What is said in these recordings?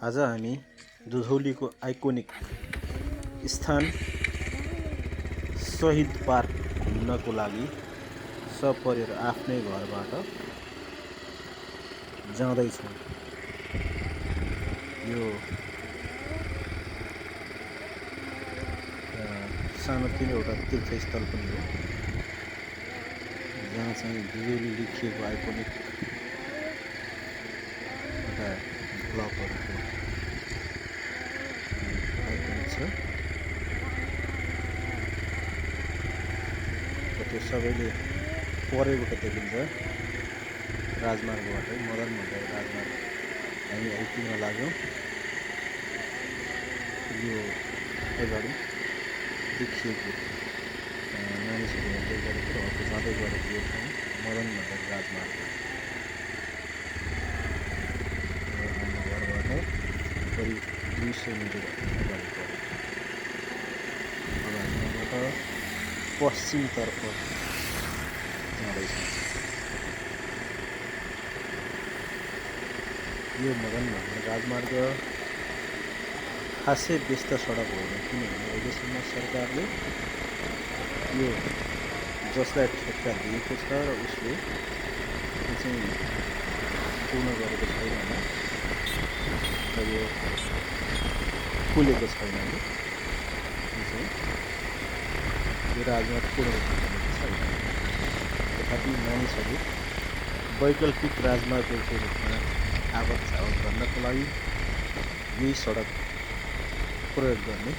आज हामी दुधौलीको आइकोनिक स्थान शहीद पार्क घुम्नको लागि सपरिवार आफ्नै घरबाट जाँदैछौँ। यो सानोतिनो एउटा तीर्थस्थल पनि हो, जहाँ चाहिँ दुधौली लेखिएको आइकोनिक एउटा ब्लकहरूको आइकोनिक छ। त्यो सबैले परैबाट देखिन्छ, राजमार्गबाट मदन भण्डारी राजमार्ग हामी आइपुग्न लाग्यौँ। यो अगाडि देखिएको मानिसहरू हेर्दै गरेको र अर्को जाँदै गरेको यो ठाउँ मदन भण्डारी राजमार्ग। हाम्रो घरबाट करिब 200 मिटर अगाडि पऱ्यो। अब हामी यहाँबाट पश्चिमतर्फ जाँदैछौँ। यो मदन भण्डारी राजमार्ग खासै व्यस्त सडक होइन, किनभने अहिलेसम्म सरकारले यो जसलाई ठेक्का दिएको छ र उसले त्यो चाहिँ पूर्ण गरेको छैन र यो खुलेको छैन। यो राजमार्ग पूर्ण गरेको छैन। तथापि मानिसहरू वैकल्पिक राजमार्गको रूपमा आवत जावत गर्नको लागि यही सडक प्रयोग गर्ने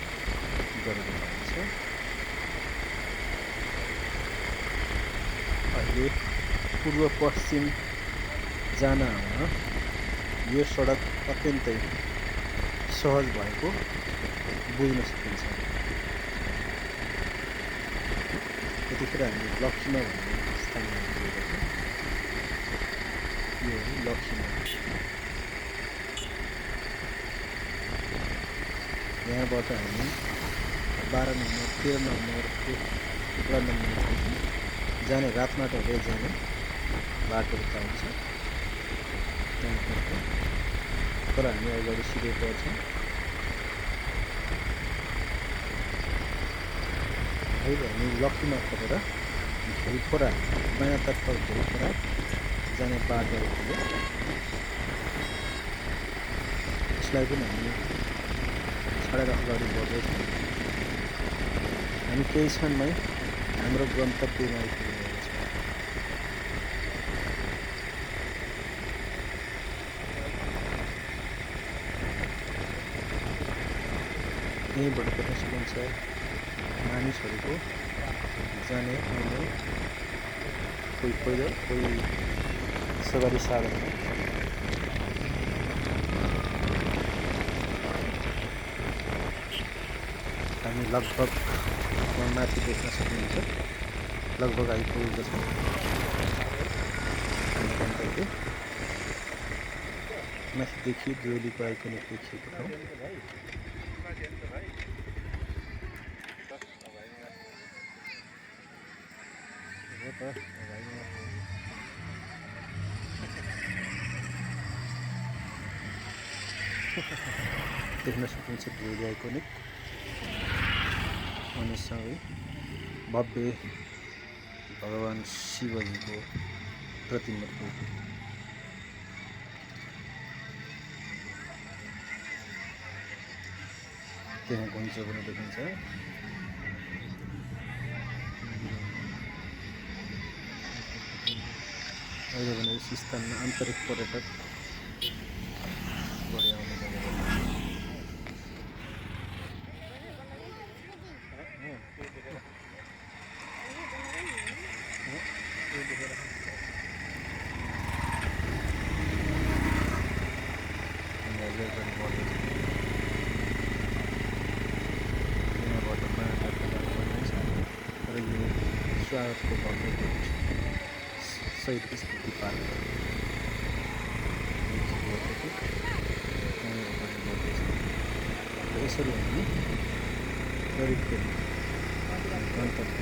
गरेको पाइन्छ। अहिले पूर्व पश्चिम जान आउन यो सडक अत्यन्तै सहज भएको बुझ्न सकिन्छ। त्यतिखेर हामी लक्ष्मीमा भन्ने स्थानमा पुगेका छौँ। यो हो लक्ष्मीमा। यहाँबाट हामी 12 नम्बर 13 नम्बर 15 नम्बर जाने रातमाटा हुँदै जाने बाटोहरू पाइन्छ। तर हामी अगाडि सिधै पर्छौँ। अहिले हामी लक्ष्मीमार्गबाट झुलखोरा बायाँतर्फ झुलखोरा जाने बाटोहरू थियो। यसलाई पनि हामी छाडेर अगाडि बढ्दैछौँ। हामी केही क्षणमै हाम्रो गन्तव्यमा आइपुग्नेछौँ। यहीँबाट देख्न सकिन्छ मानिसहरूको जाने आउने, कोही पैदल कोही सवारी साधन। हामी लगभग माथि देख्न सक्नुहुन्छ, लगभग आइपुगेको छौँ। माथिदेखि दुधौलीको आइकोनिक देखिएको ठाउँ। देख्न सकिन्छ दुधौली आइकोनिक अनि सँगै भव्य भगवान् शिवजीको प्रतिमा। त्यहाँ घुइँचो पनि देखिन्छ। अहिले भने यस स्थानमा आन्तरिक पर्यटक बढी आउने गरेको छ। यहाँबाट बाटो जानुपर्नेछ र यो स्वागतको भव्य शहीद स्मृति पार्क यसरी हामी करिब गन्तव्य